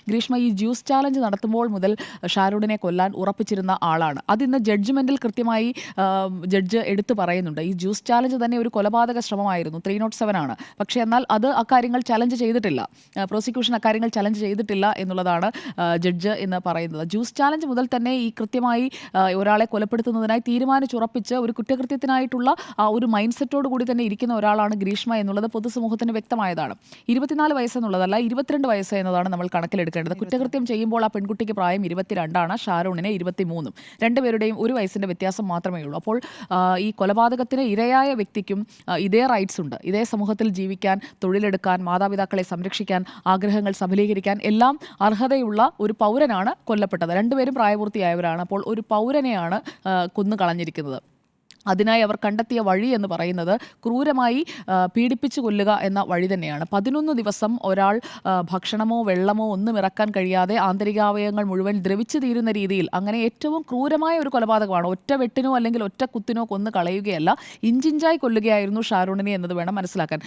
ഗ്രീഷ്മ ഈ juice challenge നടത്തുമ്പോൾ മുതൽ ഷാരൂണിനെ കൊല്ലാൻ ഉറപ്പിച്ചിരുന്ന ആളാണ്. അതിന്ന് ജഡ്ജ്മെന്റിൽ കൃത്യമായി ജഡ്ജ് എടുത്തു പറയുന്നുണ്ട്. ഈ ജ്യൂസ് ചാലഞ്ച് തന്നെ ഒരു കൊലപാതക ശ്രമമായിരുന്നു, 307 ആണ്. പക്ഷേ എന്നാൽ അത് അക്കാര്യങ്ങൾ ചലഞ്ച് ചെയ്തിട്ടില്ല, പ്രോസിക്യൂഷൻ അക്കാര്യങ്ങൾ ചലഞ്ച് ചെയ്തിട്ടില്ല എന്നുള്ളതാണ് ജഡ്ജ് എന്ന് പറയുന്നത്. ജ്യൂസ് ചാലഞ്ച് മുതൽ തന്നെ ഈ കൃത്യമായി ഒരാളെ കൊലപ്പെടുത്തുന്നതിനായി തീരുമാനിച്ചുറപ്പിച്ച് ഒരു കുറ്റകൃത്യത്തിനായിട്ടുള്ള ഒരു മൈൻഡ് സെറ്റോട് കൂടി തന്നെ ഇരിക്കുന്ന ഒരാളാണ് ഗ്രീഷ്മ എന്നുള്ളത് പൊതുസമൂഹത്തിന് വ്യക്തമായതാണ്. 24 വയസ്സെന്നുള്ളതല്ല, 22 വയസ്സ് എന്നതാണ് നമ്മൾ കണക്കിലെടുക്കേണ്ടത്. കുറ്റകൃത്യം ചെയ്യുമ്പോൾ ആ പെൺകുട്ടിക്ക് പ്രായം 22 ഷാരൂണിന് 23. രണ്ടുപേരുടെയും ഒരു വയസ്സിന്റെ വ്യത്യാസം മാത്രമേ ഉള്ളൂ. അപ്പോൾ ഈ കൊലപാതകത്തിന് ഇരയായ വ്യക്തിക്കും ഇതേ റൈറ്റ്സ് ഉണ്ട്, ഇതേ സമൂഹത്തിൽ ജീവിക്കാൻ, തൊഴിലെടുക്കാൻ, മാതാപിതാക്കളെ സംരക്ഷിക്കാൻ, ആഗ്രഹങ്ങൾ സഫലീകരിക്കാൻ എല്ലാം അർഹതയുള്ള ഒരു പൗരനാണ് കൊല്ലപ്പെട്ടത്. രണ്ടുപേരും പ്രായപൂർത്തിയായവരാണ്. അപ്പോൾ ഒരു പൗരനെയാണ് കൊന്നു കളഞ്ഞിരിക്കുന്നത്. അതിനായി അവർ കണ്ടെത്തിയ വഴി എന്ന് പറയുന്നത് ക്രൂരമായി പീഡിപ്പിച്ചു കൊല്ലുക എന്ന വഴി തന്നെയാണ്. 11 ദിവസം ഒരാൾ ഭക്ഷണമോ വെള്ളമോ ഒന്നും ഇറക്കാൻ കഴിയാതെ ആന്തരികാവയവങ്ങൾ മുഴുവൻ ദ്രവിച്ചു തീരുന്ന രീതിയിൽ, അങ്ങനെ ഏറ്റവും ക്രൂരമായ ഒരു കൊലപാതകമാണ്. ഒറ്റ വെട്ടിനോ അല്ലെങ്കിൽ ഒറ്റ കുത്തിനോ കൊന്നു കളയുകയല്ല, ഇഞ്ചിഞ്ചായി കൊല്ലുകയായിരുന്നു ഷാരൂണിനെ എന്നത് വേണം മനസ്സിലാക്കാൻ.